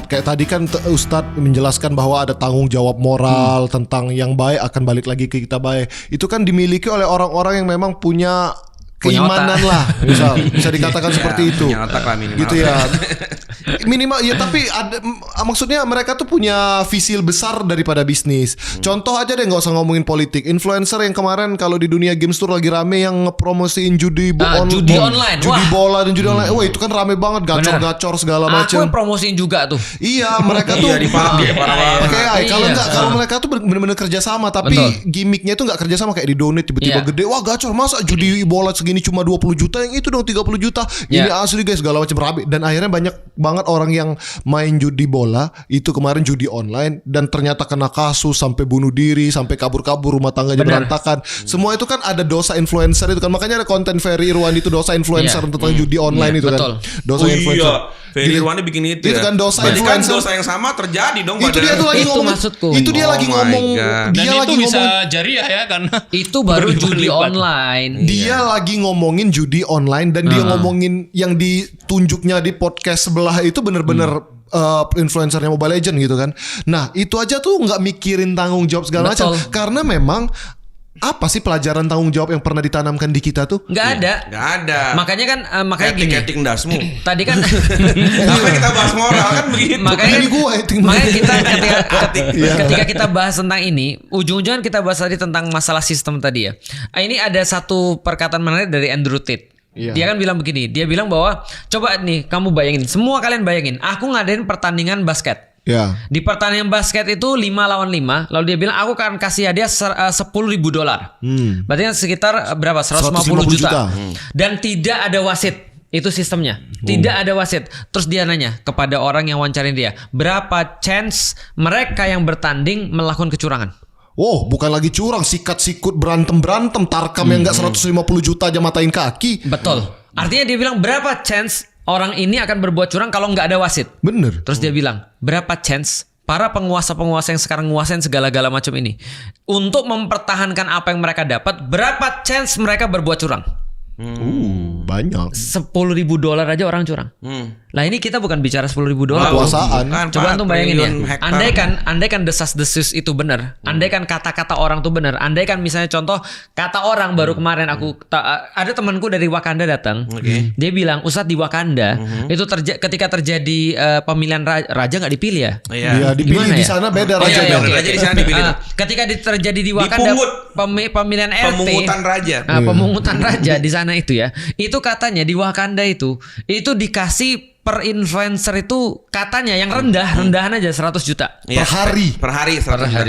Ustadz. Kayak tadi kan Ustadz menjelaskan bahwa ada tanggung jawab moral tentang yang baik akan balik lagi ke kita baik. Itu kan dimiliki oleh orang-orang yang memang punya keimanan lah, bisa dikatakan seperti itu. Punya otak lah minimal. Gitu ya. Minimal ya, tapi ada maksudnya mereka tuh punya visi besar daripada bisnis. Contoh aja deh, nggak usah ngomongin politik. Influencer yang kemarin kalau di dunia games tuh lagi rame yang ngepromosiin judi online, judi bola dan judi online. Wah itu kan rame banget, gacor-gacor segala macam. Aku promosiin juga tuh. Iya, mereka tuh dipakai parah banget. Kalau mereka tuh benar-benar kerjasama, tapi gimmicknya itu nggak kerjasama kayak di donate tiba-tiba gede. Wah gacor, masa judi bola segini cuma 20 juta, yang itu dong 30 juta. Ini asli guys, segala macam rame. Dan akhirnya banyak banget orang yang main judi bola itu kemarin judi online dan ternyata kena kasus sampai bunuh diri, sampai kabur-kabur, rumah tangganya berantakan. Semua itu kan ada dosa influencer itu kan. Makanya ada konten Ferry Irwan itu dosa influencer tentang judi online itu kan. Dosa influencer. Ferry Irwan bikin itu ya. Itu kan dosa influencer. Kan influencer. dosa yang sama terjadi dong. Itu dia tuh lagi ngomong. Maksudku. Itu dia lagi ngomong. Dan itu bisa jariah ya kan. Itu baru judi online. Dia lagi ngomongin judi online dan dia ngomongin yang ditunjuknya di podcast sebelah itu bener-bener influencernya Mobile Legends gitu kan. Nah itu aja tuh nggak mikirin tanggung jawab segala macam, karena memang apa sih pelajaran tanggung jawab yang pernah ditanamkan di kita tuh? Nggak ada. Makanya kan gini. Keting dasmu. Tadi kan Apa kita bahas moral kan begitu. Makanya kita Iya. ketika kita bahas tentang ini, ujung-ujungnya kita bahas tadi tentang masalah sistem tadi ya. Ini ada satu perkataan menarik dari Andrew Tate. Iya. Dia kan bilang begini, dia bilang bahwa coba nih kamu bayangin, semua kalian bayangin, aku ngadain pertandingan basket. Ya. Di pertandingan basket itu 5 lawan 5. Lalu dia bilang aku akan kasih hadiah $10,000. Berarti kan sekitar berapa? 150 juta. Dan tidak ada wasit. Itu sistemnya. Tidak ada wasit. Terus dia nanya kepada orang yang wawancarin dia, berapa chance mereka yang bertanding melakukan kecurangan? Oh, bukan lagi curang, sikat-sikut, berantem, tarkam yang nggak 150 juta aja matain kaki. Betul. Artinya dia bilang berapa chance orang ini akan berbuat curang kalau nggak ada wasit. Bener. Terus dia bilang berapa chance para penguasa-penguasa yang sekarang nguasain segala-gala macam ini untuk mempertahankan apa yang mereka dapat, berapa chance mereka berbuat curang? Banyak. $10,000 aja orang curang. Lah ini kita bukan bicara $10,000. Kekuasaan. Coba antum bayangin ya. Andai kan desas-desus itu benar. Andai kan kata-kata orang tuh benar. Andai kan misalnya contoh kata orang baru kemarin ada temanku dari Wakanda datang. Dia bilang, "Ustadz di Wakanda itu ketika terjadi pemilihan raja nggak dipilih ya?" Iya, dipilih di sana beda raja. Raja di sana dipilih. Ketika terjadi di Wakanda pemilihan RT, pemungutan raja. Pemungutan raja di sana itu ya. Itu katanya di Wakanda itu dikasih per influencer itu katanya yang rendahan aja 100 juta per hari.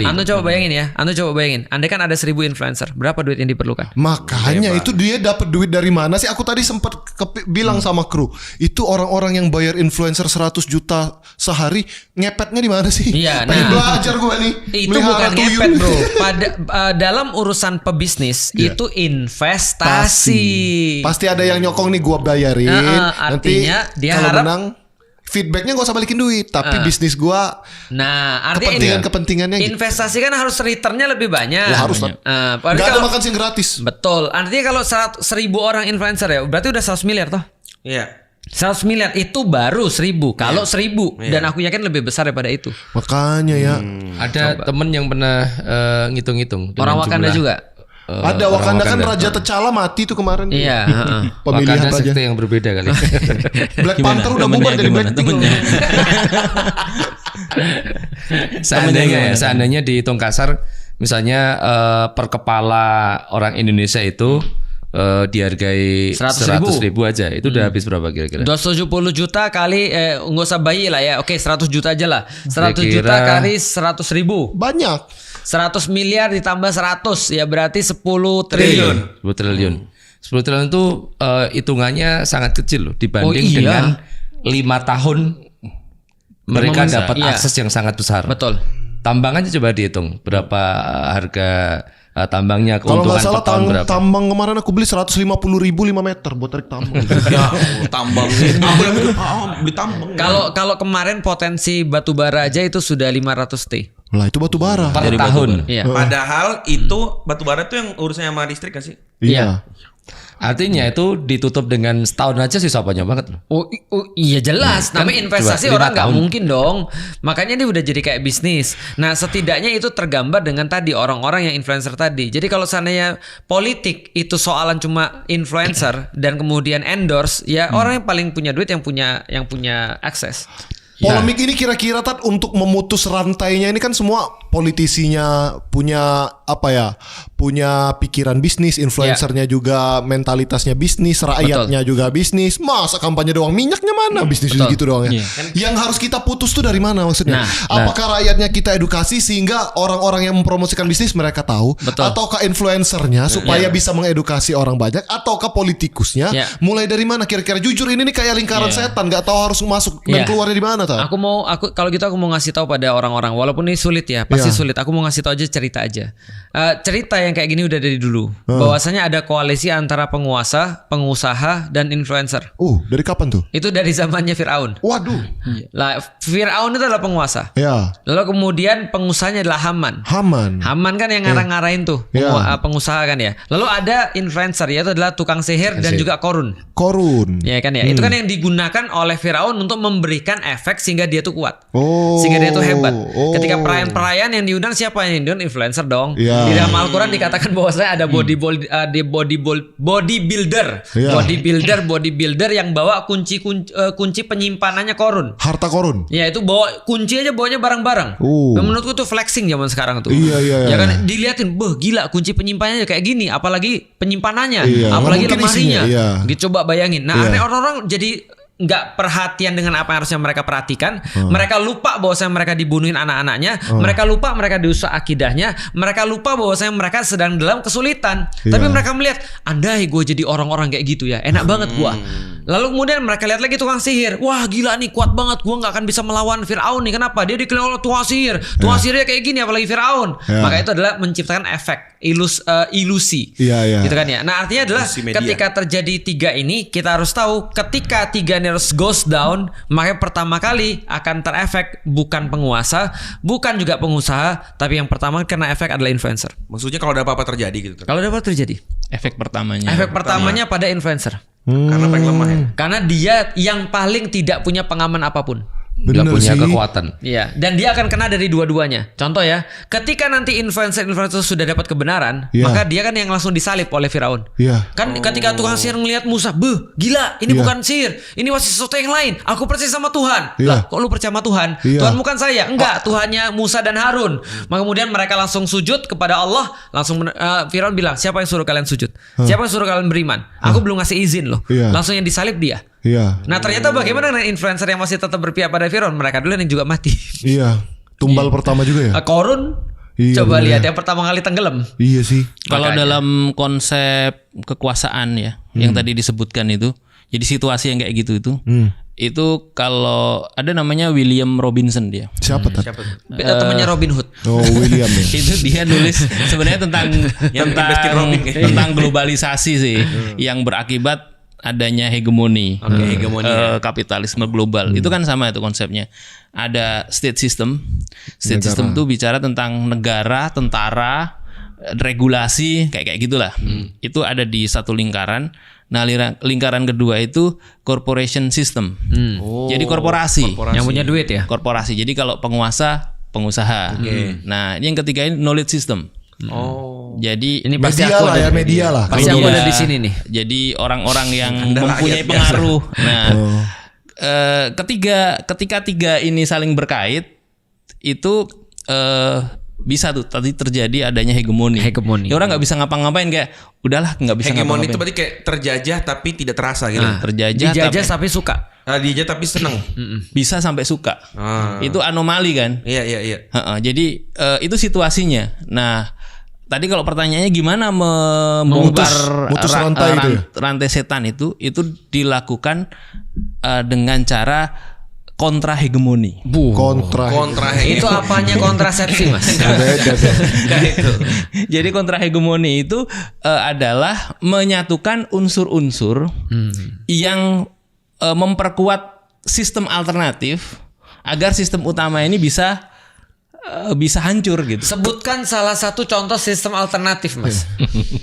Anda coba bayangin. Andai kan ada 1.000 influencer, berapa duit yang diperlukan? Makanya itu dia dapat duit dari mana sih? Aku tadi sempat bilang sama kru, itu orang-orang yang bayar influencer 100 juta sehari ngepetnya di mana sih? Iya, pengen belajar gue nih. Itu bukan ngepet bro. Dalam urusan pebisnis itu investasi. Pasti ada yang nyokong nih, gue bayarin. Artinya nanti dia kalau harap menang feedbacknya gak usah balikin duit, tapi bisnis gue. Nah, artinya kepentingannya investasi kan harus returnnya lebih banyak. Ya, harus lah. Gak ada makan siang gratis. Betul. Artinya kalau 1.000 orang influencer ya, berarti udah 100 miliar toh. Iya. 100 miliar itu baru 1.000. Kalau 1.000 dan aku yakin lebih besar daripada itu. Makanya ya. Ada temen yang pernah ngitung-ngitung. Orang Wakanda juga. Ada Wakanda kan Raja T'Challa mati tuh kemarin. Iya. Pemilihan Wakanda raja. sekte yang berbeda kali. Black Panther udah bubar dari Blackpink. Seandainya dihitung kasar, misalnya per kepala orang Indonesia itu dihargai 100.000 aja, itu udah habis berapa kira-kira? 270 juta kali nggak usah bayi lah ya. Oke, 100 juta aja lah. 100 juta kali 100.000. Banyak. 100 miliar ditambah 100 ya berarti 10 triliun. 10 triliun. 10 triliun itu hitungannya sangat kecil loh dibanding dengan 5 tahun mereka dapat akses yang sangat besar. Betul. Tambang aja coba dihitung berapa harga tambangnya, Kalau keuntungan nggak salah per tahun berapa. tambang kemarin aku beli 150.000 5 meter buat tarik tambang. Ya, tambang. Beli tambang. Kalau kemarin potensi batu bara aja itu sudah 500 T. Lah itu batu bara. Per tahun. Iya. Padahal itu batu bara tuh yang urusannya sama listrik gak sih? Iya. Artinya itu ditutup dengan setahun aja sih apanya banget loh. Iya jelas, namanya investasi coba, 5 orang nggak tahun. mungkin dong. Makanya dia udah jadi kayak bisnis. Nah setidaknya itu tergambar dengan tadi orang-orang yang influencer tadi. Jadi kalau seandainya politik itu soalan cuma influencer dan kemudian endorse, ya orang yang paling punya duit yang punya akses. Polemik ini kira-kira Tat untuk memutus rantainya ini kan semua politisinya punya punya pikiran bisnis, influencernya juga mentalitasnya bisnis, rakyatnya juga bisnis. Masa kampanye doang, minyaknya mana bisnis gitu doang ya. Yang harus kita putus tuh dari mana maksudnya? Apakah rakyatnya kita edukasi sehingga orang-orang yang mempromosikan bisnis mereka tahu, ataukah influencernya supaya bisa mengedukasi orang banyak, ataukah politikusnya? Mulai dari mana kira-kira? Jujur ini nih kayak lingkaran setan, nggak tahu harus masuk dan keluarnya di mana. Aku kalau gitu aku mau ngasih tahu pada orang-orang, walaupun ini sulit ya, pasti sulit. Aku mau ngasih tahu aja cerita aja. Cerita yang kayak gini udah dari dulu. Bahwasanya ada koalisi antara penguasa, pengusaha, dan influencer. Dari kapan tuh? Itu dari zamannya Firaun. Waduh. Lah, Firaun itu adalah penguasa. Ya. Lalu kemudian pengusahanya adalah Haman. Haman kan yang ngarang-ngarain tuh pengusaha kan ya. Lalu ada influencer, yaitu adalah tukang sihir dan juga korun. Ya kan ya. Itu kan yang digunakan oleh Firaun untuk memberikan efek sehingga dia tuh kuat. Sehingga dia tuh hebat. Ketika perayaan-perayaan yang diundang siapa yang diundang? Influencer dong. Di dalam Al-Quran dikatakan bahwasanya ada bodybuilder yang bawa kunci penyimpanannya korun. Harta korun. Ya itu bawa kunci aja, bawanya barang-barang. Menurutku tuh flexing zaman sekarang tuh. Iya. Ya kan diliatin, gila kunci penyimpanannya kayak gini, apalagi penyimpanannya, apalagi lemarinya. Gitu, coba bayangin. Nah, akhirnya orang-orang jadi nggak perhatian dengan apa yang harusnya mereka perhatikan. Mereka lupa bahwasanya mereka dibunuhin anak-anaknya. Mereka lupa mereka dirusak akidahnya. Mereka lupa bahwasanya mereka sedang dalam kesulitan. Tapi mereka melihat, andai gue jadi orang-orang kayak gitu ya, enak banget gue. Lalu kemudian mereka lihat lagi tukang sihir. Wah gila nih, kuat banget. Gue nggak akan bisa melawan Firaun nih. Kenapa? Dia dikelilingi oleh tukang sihir. Tukang sihirnya kayak gini, apalagi Firaun. Maka itu adalah menciptakan efek ilusi. Gitu kan ya. Nah artinya adalah ketika terjadi tiga ini, kita harus tahu ketika tiga harus goes down, maka pertama kali akan terefek bukan penguasa, bukan juga pengusaha, tapi yang pertama kena efek adalah influencer. Maksudnya kalau ada apa-apa terjadi gitu. Kalau ada apa terjadi? Efek pertamanya pada influencer. Karena paling lemah ya. Karena dia yang paling tidak punya pengaman apapun. Nggak punya kekuatan. Iya, dan dia akan kena dari dua-duanya. Contoh ya, ketika nanti influencer sudah dapat kebenaran, maka dia kan yang langsung disalib oleh Firaun. Kan ketika tukang sihir ngelihat Musa, gila, ini bukan sihir, ini masih sesuatu yang lain. Aku percaya sama Tuhan. Lah, kok lu percaya sama Tuhan? Tuhan bukan saya. Enggak, Tuhannya Musa dan Harun. Maka kemudian mereka langsung sujud kepada Allah. Langsung Firaun bilang, siapa yang suruh kalian sujud? Siapa yang suruh kalian beriman? Aku belum ngasih izin loh. Langsung yang disalib dia. Nah ternyata bagaimana dengan influencer yang masih tetap berpihak pada Firaun? Mereka dulu yang juga mati. Tumbal pertama juga ya. Korun. Coba lihat yang pertama kali tenggelam. Iya sih. Kalau dalam konsep kekuasaan ya, yang tadi disebutkan itu, jadi situasi yang kayak gitu itu kalau ada namanya William Robinson dia. Siapa tadi? Temannya Robin Hood. William ya. Itu dia nulis sebenarnya tentang globalisasi sih, yang berakibat adanya hegemoni, kapitalisme global. Itu kan sama itu konsepnya. Ada state system. State system itu bicara tentang negara, tentara, regulasi, kayak gitulah. Itu ada di satu lingkaran. Nah, lingkaran kedua itu corporation system. Jadi korporasi. Yang punya duit ya. Korporasi. Jadi kalau penguasa, pengusaha. Nah, ini yang ketiga ini knowledge system. Jadi ini pasti media lah. Pasti aku ada di sini nih. Jadi orang-orang yang mempunyai pengaruh. Nah, ketika tiga ini saling berkait, itu bisa tuh tadi terjadi adanya hegemoni. Ya, orang nggak bisa ngapa-ngapain, kayak udahlah nggak bisa ngapa-ngapain. Hegemoni itu berarti kayak terjajah tapi tidak terasa gitu. Dijajah tapi suka. Dijajah tapi senang. Bisa sampai suka. Itu anomali kan? Iya. Jadi itu situasinya. Nah, tadi kalau pertanyaannya gimana membongkar rantai setan itu dilakukan dengan cara kontra hegemoni. Kontra hegemoni. Itu apanya kontrasepsi, Mas? Jadi kontra hegemoni itu adalah menyatukan unsur-unsur yang memperkuat sistem alternatif agar sistem utama ini bisa bisa hancur gitu. Sebutkan salah satu contoh sistem alternatif, Mas.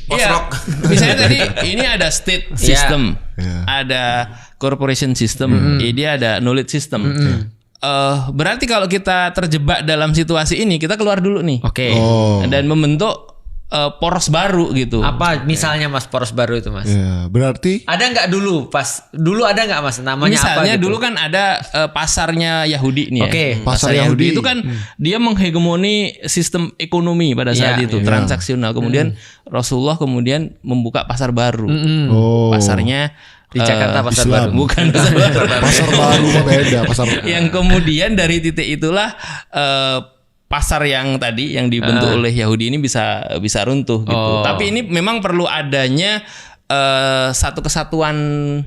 Iya. Misalnya tadi ini ada state system, ada corporation system, ini ada knowledge system. Berarti kalau kita terjebak dalam situasi ini, kita keluar dulu nih. Oke. Dan membentuk poros baru gitu. Apa misalnya Mas poros baru itu, Mas? Ya, berarti Ada nggak dulu ada nggak Mas namanya misalnya apa gitu? dulu kan ada pasarnya Yahudi nih ya. Oke. Pasar Yahudi. itu kan dia menghegemoni sistem ekonomi pada saat itu transaksional. Kemudian Rasulullah kemudian membuka pasar baru. Pasarnya Di Jakarta pasar Islam. baru. bukan pasar baru. pasar baru mah beda, pasar. Yang kemudian dari titik itulah pasar yang tadi yang dibentuk oleh Yahudi ini bisa runtuh gitu. Tapi ini memang perlu adanya satu kesatuan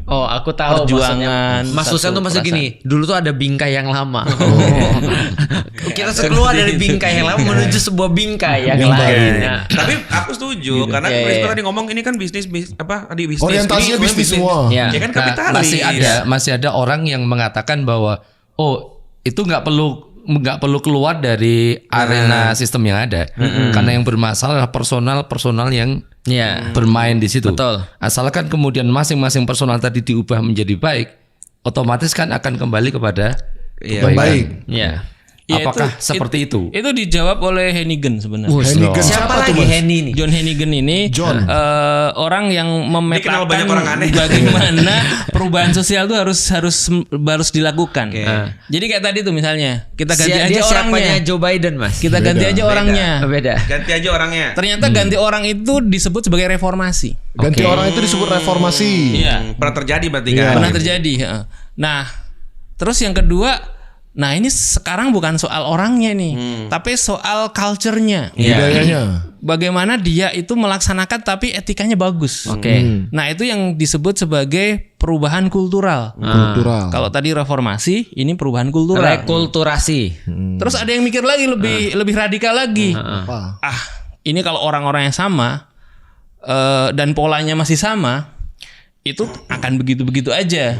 Aku tahu perjuangan. Mas Susan tuh masih perasaan. gini. Dulu tuh ada bingkai yang lama. Kita keluar dari bingkai yang lama menuju sebuah bingkai yang lain. Nah, Tapi aku setuju karena Christo tadi ngomong ini kan bisnis Orientasinya bisnis semua. Ya. Ya kan Nah, kapitalis. masih ada orang yang mengatakan bahwa itu nggak perlu keluar dari arena sistem yang ada, karena yang bermasalah adalah personal yang bermain di situ. Betul. Asalkan kemudian masing-masing personal tadi diubah menjadi baik, otomatis kan akan kembali kepada kebaikan. Baik. Iya. Ya, Apakah seperti itu? Itu dijawab oleh Hennigan sebenarnya. Hennigan Siapa tuh, lagi Mas? Henny nih? John Hennigan ini orang yang Dikenal banyak orang memetakan aneh. bagaimana perubahan sosial itu harus dilakukan. Jadi kayak tadi tuh misalnya kita ganti aja Dia siapanya orangnya. Joe Biden, Mas. Kita ganti aja orangnya. Beda. Ganti aja orangnya. Ternyata ganti orang itu disebut sebagai reformasi. Ganti orang itu disebut reformasi. Iya. Pernah terjadi berarti Iya. kan. Pernah terjadi. Heeh. Nah, terus yang kedua, nah ini sekarang bukan soal orangnya nih, tapi soal culture-nya. Budayanya. Bagaimana dia itu melaksanakan tapi etikanya bagus. Oke. Nah, itu yang disebut sebagai perubahan kultural. Kultural. Kalau tadi reformasi, ini perubahan kultural. Rekulturasi. Terus ada yang mikir lagi lebih radikal lagi. Apa? Ini kalau orang-orang yang sama dan polanya masih sama, itu akan begitu-begitu aja.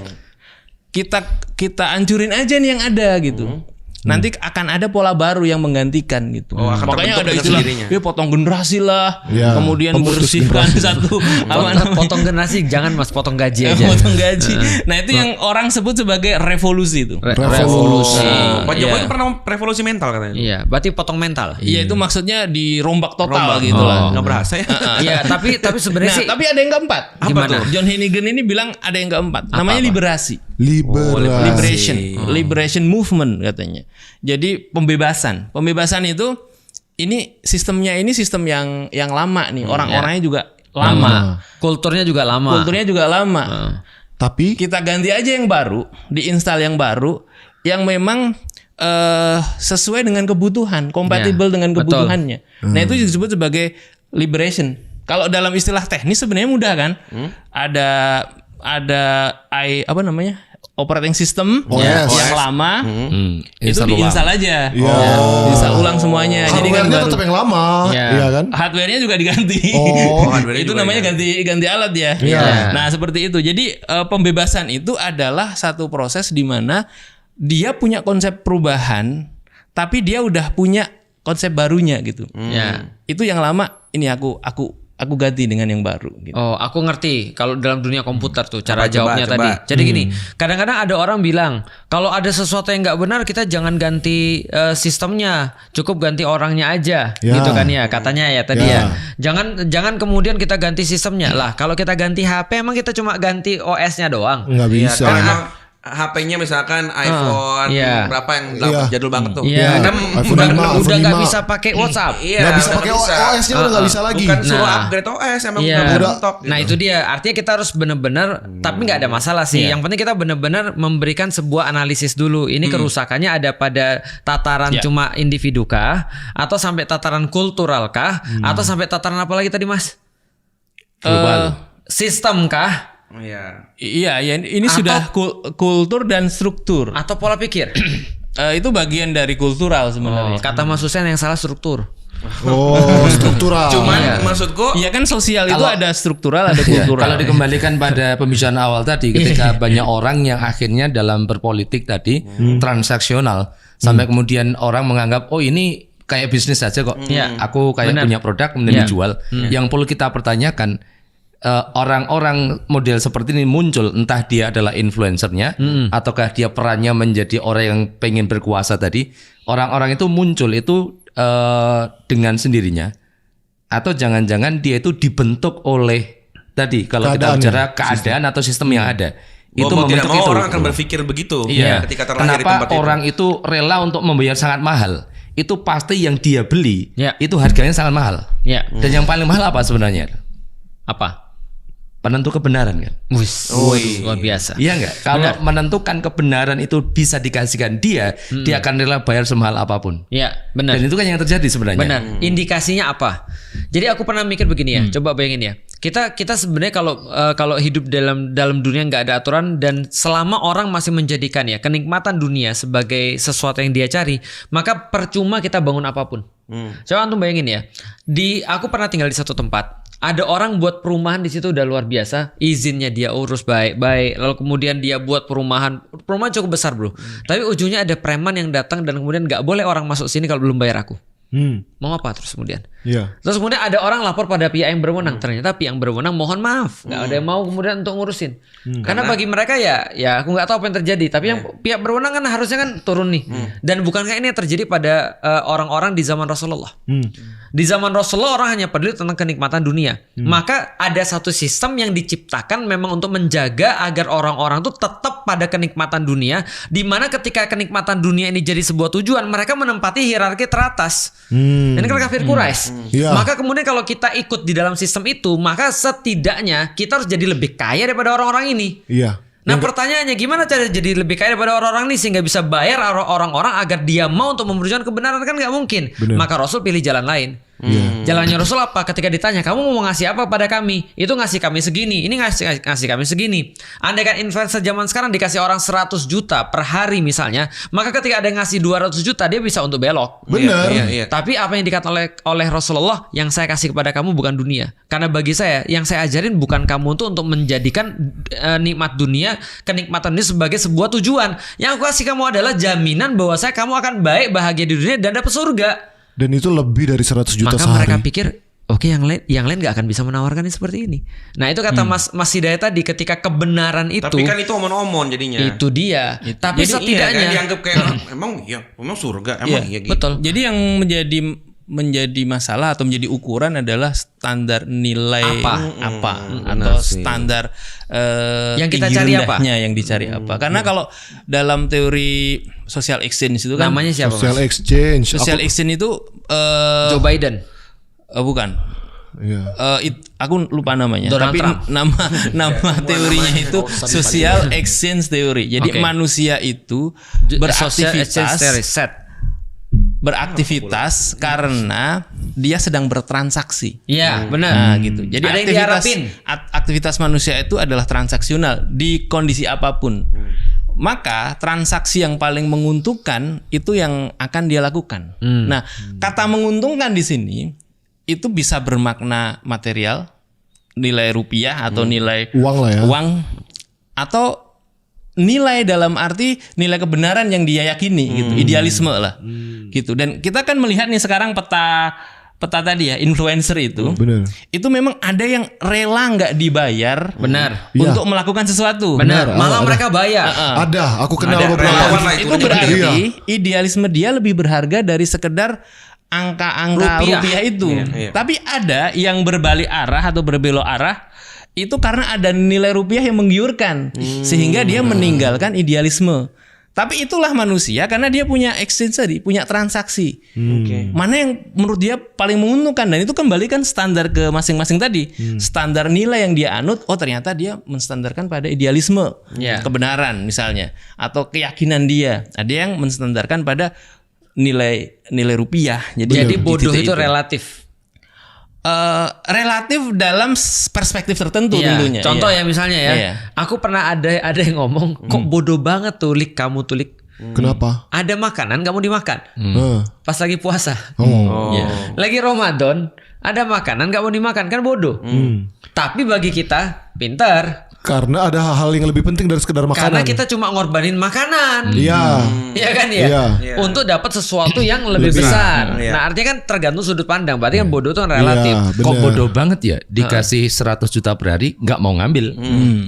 Kita ancurin aja nih yang ada gitu. Nanti akan ada pola baru yang menggantikan gitu. akan Makanya terbentuk ada dengan istilah, sendirinya. potong generasi lah, Ya, kemudian pemutus bersihkan generasi. satu apa namanya? Potong generasi jangan Mas, potong gaji aja. Potong gaji. Nah itu yang orang sebut sebagai revolusi itu. Revolusi. Pak Jokowi Iya. pernah revolusi mental katanya. Iya, berarti potong mental. Iya itu maksudnya dirombak total Rombak. gitu lah. Nggak berasa ya. Iya, tapi sebenarnya Nah, sih tapi ada yang keempat. Gimana? John Hennigan ini bilang ada yang keempat. Namanya liberasi. Liberation movement katanya. Jadi pembebasan. Pembebasan itu ini sistem yang lama nih. Orang-orangnya juga lama. kulturnya juga lama. Kulturnya juga lama. Tapi Kita ganti aja yang baru, diinstal yang baru yang memang sesuai dengan kebutuhan, kompatibel dengan betul. kebutuhannya. Nah, itu disebut sebagai liberation. Kalau dalam istilah teknis sebenarnya mudah kan? Ada operating system yang lama itu diinstal aja. Diinstal ulang semuanya. Jadi kan hardware-nya baru. tetap yang lama, Iya. iya kan? Hardware-nya juga diganti. hardware-nya Itu juga namanya ganti alat ya. Iya. Nah, seperti itu. Jadi pembebasan itu adalah satu proses di mana dia punya konsep perubahan, tapi dia udah punya konsep barunya gitu. Ya. Itu yang lama ini aku ganti dengan yang baru gitu. Oh, aku ngerti. Kalau dalam dunia komputer tuh cara Coba, jawabnya coba. tadi. Jadi gini, kadang-kadang ada orang bilang kalau ada sesuatu yang nggak benar kita jangan ganti sistemnya, cukup ganti orangnya aja, Ya. gitu kan ya katanya ya tadi Ya. ya. Jangan kemudian kita ganti sistemnya lah. Kalau kita ganti HP emang kita cuma ganti OS-nya doang. Nggak Iya, bisa. kalau emang HP-nya misalkan iPhone iya. berapa yang Iya. jadul banget tuh. Iya, Iya, kan iPhone udah 5, nggak 5. bisa pakai WhatsApp. Iya, Nggak bisa nggak pakai bisa. OS-nya udah nggak bisa lagi. Bukan suruh Nah. upgrade OS, emang Iya. udah mentok. Nah itu dia, artinya kita harus benar-benar, tapi nggak ada masalah sih. Yang penting kita benar-benar memberikan sebuah analisis dulu. Ini kerusakannya ada pada tataran cuma individu kah, atau sampai tataran kultural kah, atau sampai tataran apa lagi tadi Mas? Sistem kah, Iya. Iya, ya ini sudah kultur dan struktur. atau pola pikir? Itu bagian dari kultural sebenarnya. Kata Mas Husen yang salah struktur. Oh, struktural. Cuman maksudku Iya kan sosial itu Kalau- ada struktural, ada Ya, kultural. kalau dikembalikan pada pembicaraan awal tadi, ketika banyak orang yang akhirnya dalam berpolitik tadi transaksional, Sampai kemudian orang menganggap oh ini kayak bisnis saja kok. Aku kayak punya produk kemudian dijual. Yang perlu kita pertanyakan orang-orang model seperti ini muncul entah dia adalah influencernya ataukah dia perannya menjadi orang yang pengen berkuasa tadi. Orang-orang itu muncul itu dengan sendirinya atau jangan-jangan dia itu dibentuk oleh tadi kalau kita bicara keadaan atau sistem yang ada. Itu tidak mau itu. Orang akan berpikir begitu ketika terlahir di Kenapa tempat orang itu rela untuk membayar sangat mahal? Itu pasti yang dia beli itu harganya sangat mahal. Dan yang paling mahal apa sebenarnya? Apa? Penentu kebenaran kan? Luar biasa. Iya enggak? Kalau menentukan kebenaran itu bisa dikasihkan dia akan rela bayar semahal apapun. Iya, benar. Dan itu kan yang terjadi sebenarnya. Benar. Indikasinya apa? Jadi aku pernah mikir begini ya. Coba bayangin ya. Kita sebenarnya kalau hidup dalam dunia nggak ada aturan dan selama orang masih menjadikan ya kenikmatan dunia sebagai sesuatu yang dia cari, maka percuma kita bangun apapun. Coba antum bayangin ya. Aku pernah tinggal di satu tempat. Ada orang buat perumahan di situ udah luar biasa, izinnya dia urus baik-baik, lalu kemudian dia buat perumahan cukup besar bro. Tapi ujungnya ada preman yang datang dan kemudian nggak boleh orang masuk sini kalau belum bayar aku. Mau apa terus kemudian? Terus kemudian ada orang lapor pada pihak yang berwenang. Ternyata pihak yang berwenang mohon maaf, nggak ada yang mau kemudian untuk ngurusin. Karena bagi mereka ya aku nggak tahu apa yang terjadi. Tapi yang pihak berwenang kan harusnya kan turun nih. Dan bukankah ini yang terjadi pada orang-orang di zaman Rasulullah? Di zaman Rasulullah orang hanya peduli tentang kenikmatan dunia. Maka ada satu sistem yang diciptakan memang untuk menjaga agar orang-orang tuh tetap pada kenikmatan dunia. Di mana ketika kenikmatan dunia ini jadi sebuah tujuan, mereka menempati hierarki teratas. Ini kan kafir Quraisy. Maka kemudian kalau kita ikut di dalam sistem itu, maka setidaknya kita harus jadi lebih kaya daripada orang-orang ini. Nah pertanyaannya gimana cara jadi lebih kaya daripada orang-orang ini sehingga bisa bayar orang-orang agar dia mau untuk memperjuangkan kebenaran? Kan nggak mungkin. Maka Rasul pilih jalan lain. Jalannya Rasul apa? Ketika ditanya kamu mau ngasih apa pada kami, itu ngasih kami segini, ini ngasih kami segini. Andai kan influencer zaman sekarang dikasih orang 100 juta per hari misalnya, maka ketika ada yang ngasih 200 juta dia bisa untuk belok. Benar. Tapi apa yang dikatakan oleh Rasulullah, yang saya kasih kepada kamu bukan dunia. Karena bagi saya yang saya ajarin bukan kamu untuk menjadikan nikmat dunia, kenikmatan ini sebagai sebuah tujuan. Yang aku kasih kamu adalah jaminan bahwa kamu akan baik, bahagia di dunia dan dapat surga. Dan itu lebih dari 100 juta maka sehari. Mereka pikir oke, yang lain gak akan bisa menawarkan ini seperti ini. Nah itu kata Mas Hidayat tadi, ketika kebenaran itu. Tapi kan itu omon-omon jadinya. Itu dia. Tapi jadi setidaknya kan dianggap kayak emang surga, emang iya gitu. Betul. Jadi yang menjadi masalah atau menjadi ukuran adalah standar nilai apa atau standar yang kita cari apa? Yang dicari apa? Karena kalau dalam teori social exchange itu kan namanya siapa? Social exchange itu Joe Biden. Bukan. Aku lupa namanya. Donald tapi Trump. nama teorinya itu social exchange theory. Jadi manusia itu beraktivitas karena dia sedang bertransaksi. Iya, benar. Nah, gitu. Jadi ada aktivitas manusia itu adalah transaksional di kondisi apapun. Maka transaksi yang paling menguntungkan itu yang akan dia lakukan. Nah, kata menguntungkan di sini itu bisa bermakna material, nilai rupiah atau nilai uang lah ya. Uang atau nilai dalam arti nilai kebenaran yang dia yakini gitu, idealisme lah. Gitu. Dan kita kan melihat nih sekarang peta tadi ya, influencer itu. Benar. Itu memang ada yang rela nggak dibayar untuk melakukan sesuatu. Malah mereka bayar. Ada, aku kenal beberapa. Itu berarti idealisme dia lebih berharga dari sekedar angka-angka rupiah itu. Tapi ada yang berbalik arah atau berbelok arah itu karena ada nilai rupiah yang menggiurkan sehingga dia meninggalkan idealisme. Tapi itulah manusia karena dia punya exchange tadi, punya transaksi. Mana yang menurut dia paling menguntungkan, dan itu kembalikan standar ke masing-masing tadi. Standar nilai yang dia anut, oh ternyata dia menstandarkan pada idealisme, kebenaran misalnya, atau keyakinan dia. Ada yang menstandarkan pada nilai rupiah. Jadi bodoh itu relatif. Relatif dalam perspektif tertentu tentunya. Contoh ya misalnya ya, aku pernah ada yang ngomong, kok bodoh banget tuh Lik, kamu tuh Lik. Kenapa? Ada makanan kamu dimakan pas lagi puasa. Lagi Ramadan ada makanan kamu dimakan, kan bodoh. Tapi bagi kita pintar, Karena ada hal-hal yang lebih penting dari sekedar makanan. Karena kita cuma ngorbanin makanan. Iya. Iya kan ya? Iya. Untuk dapat sesuatu yang lebih besar. Nah, artinya kan tergantung sudut pandang. Berarti kan bodoh itu kan relatif. Iya, Kok bodoh banget ya dikasih 100 juta per hari nggak mau ngambil.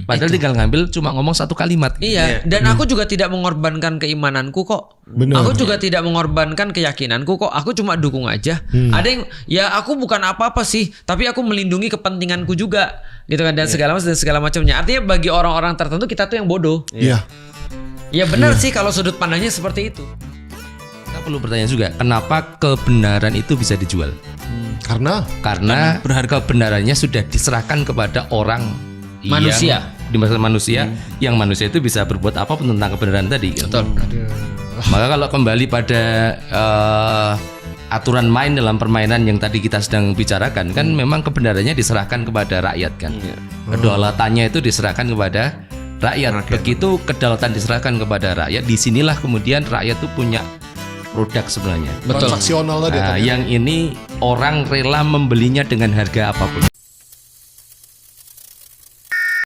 Padahal tinggal ngambil cuma ngomong satu kalimat. Iya, dan aku juga tidak mengorbankan keimananku kok. Benar. Aku juga tidak mengorbankan keyakinanku kok. Aku cuma dukung aja. Ada yang ya aku bukan apa-apa sih, tapi aku melindungi kepentinganku juga. Gitu kan dan segala macamnya. Artinya bagi orang-orang tertentu kita tuh yang bodoh. Iya. Ya benar sih kalau sudut pandangnya seperti itu. Kita perlu bertanya juga, kenapa kebenaran itu bisa dijual? Karena Kebenarannya sudah diserahkan kepada orang Manusia. di masa manusia, yang manusia itu bisa berbuat apapun tentang kebenaran tadi. Betul. Maka kalau kembali pada aturan main dalam permainan yang tadi kita sedang bicarakan, kan memang kebenarannya diserahkan kepada rakyat kan. Kedaulatannya itu diserahkan kepada rakyat. Begitu kedaulatan diserahkan kepada rakyat, disinilah kemudian rakyat itu punya produk sebenarnya. transaksional tadi. Nah, yang ini orang rela membelinya dengan harga apapun.